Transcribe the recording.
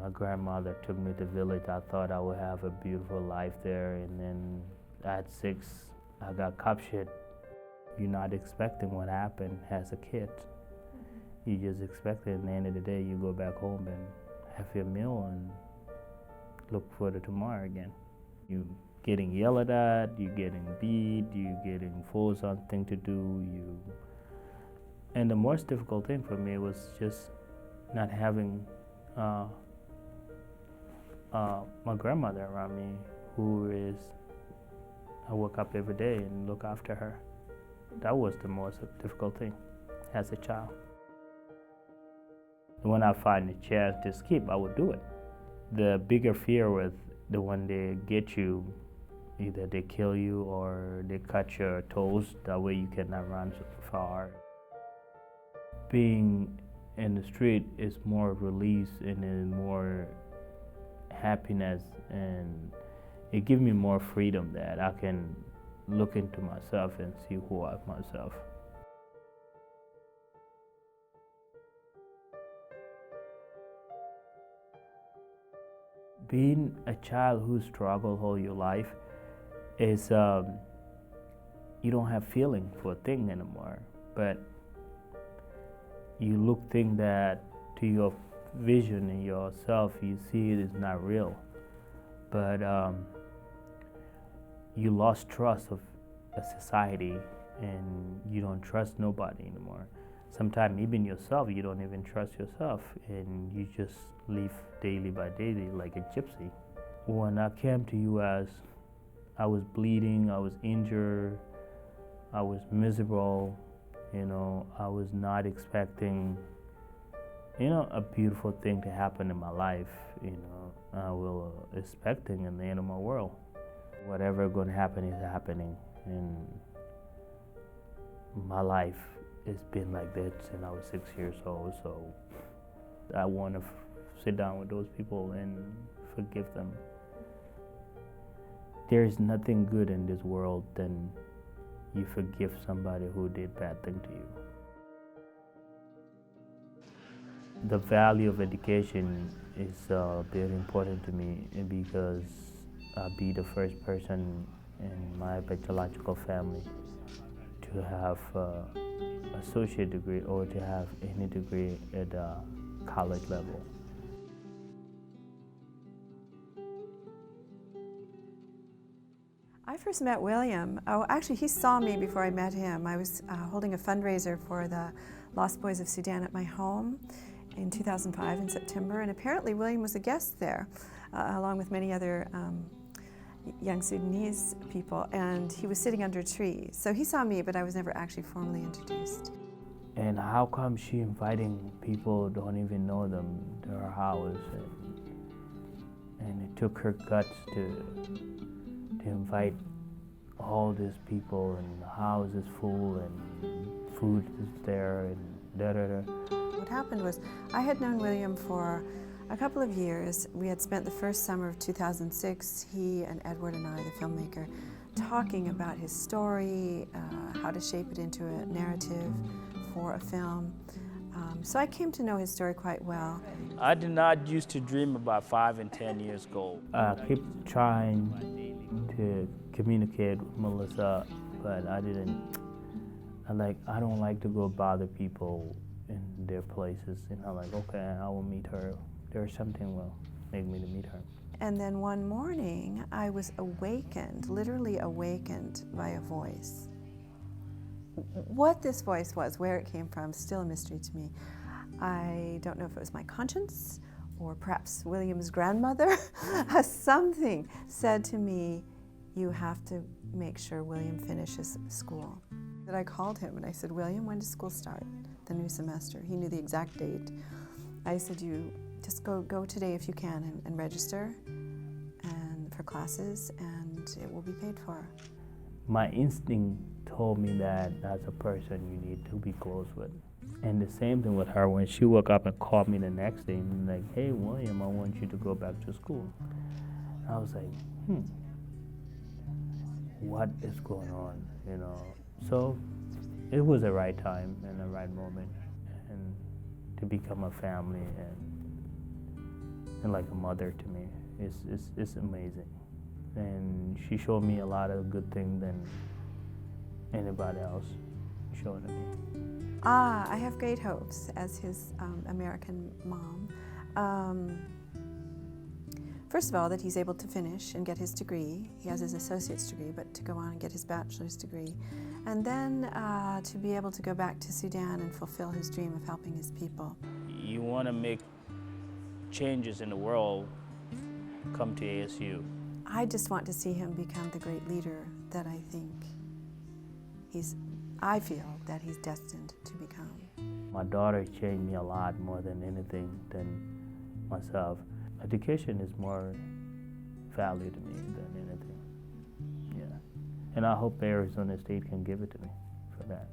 my grandmother took me to the village. I thought I would have a beautiful life there, and then at 6, I got captured. You're not expecting what happened as a kid. You just expect it. At the end of the day, you go back home and have your meal and look for the tomorrow again. You getting yelled at, you getting beat, you getting forced something to do. And the most difficult thing for me was just not having my grandmother around me, I woke up every day and look after her. That was the most difficult thing as a child. When I find a chance to escape, I would do it. The bigger fear was the when they get you, either they kill you or they cut your toes, that way you cannot run so far. Being in the street is more release and more happiness, and it gives me more freedom that I can look into myself and see who I am myself. Being a child who struggled all your life is you don't have feeling for a thing anymore, but you look thing that to your vision in yourself, you see it is not real, but you lost trust of a society and you don't trust nobody anymore. Sometimes even yourself, you don't even trust yourself, and you just live daily by daily like a gypsy. When I came to US, I was bleeding, I was injured, I was miserable, I was not expecting, a beautiful thing to happen in my life, I was expecting in the end of my world. Whatever going to happen is happening, and my life has been like that since I was 6 years old, so I want to sit down with those people and forgive them. There is nothing good in this world than you forgive somebody who did bad thing to you. The value of education is very important to me because I'll be the first person in my biological family to have associate degree or to have any degree at college level. I first met William. Oh, actually, he saw me before I met him. I was holding a fundraiser for the Lost Boys of Sudan at my home in 2005 in September, and apparently William was a guest there, along with many other young Sudanese people, and he was sitting under a tree. So he saw me, but I was never actually formally introduced. And how come she inviting people who don't even know them to her house? And it took her guts to invite all these people, and the house is full and food is there and da-da-da. What happened was I had known William for a couple of years. We had spent the first summer of 2006, he and Edward and I, the filmmaker, talking about his story, how to shape it into a narrative for a film. So I came to know his story quite well. I did not used to dream about 5 and 10 years ago. I keep trying to communicate with Melissa, but I don't like to go bother people in their places. Okay, I will meet her. There's something will make me to meet her. And then one morning, I was awakened, literally awakened by a voice. What this voice was, where it came from, still a mystery to me. I don't know if it was my conscience or perhaps William's grandmother. Something said to me, you have to make sure William finishes school. That I called him and I said, William, when does school start? The new semester. He knew the exact date. I said, you just go today if you can and register and for classes, and it will be paid for. My instinct told me that as a person you need to be close with. And the same thing with her when she woke up and called me the next day and like, hey William, I want you to go back to school. I was like, what is going on, So it was the right time and the right moment and to become a family and like a mother to me. It's amazing. And she showed me a lot of good things than anybody else showed to me. I have great hopes as his American mom. First of all, that he's able to finish and get his degree. He has his associate's degree, but to go on and get his bachelor's degree. And then to be able to go back to Sudan and fulfill his dream of helping his people. You want to make changes in the world, come to ASU. I just want to see him become the great leader that I feel that he's destined to become. My daughter changed me a lot more than anything than myself. Education is more value to me than anything. Yeah. And I hope Arizona State can give it to me for that.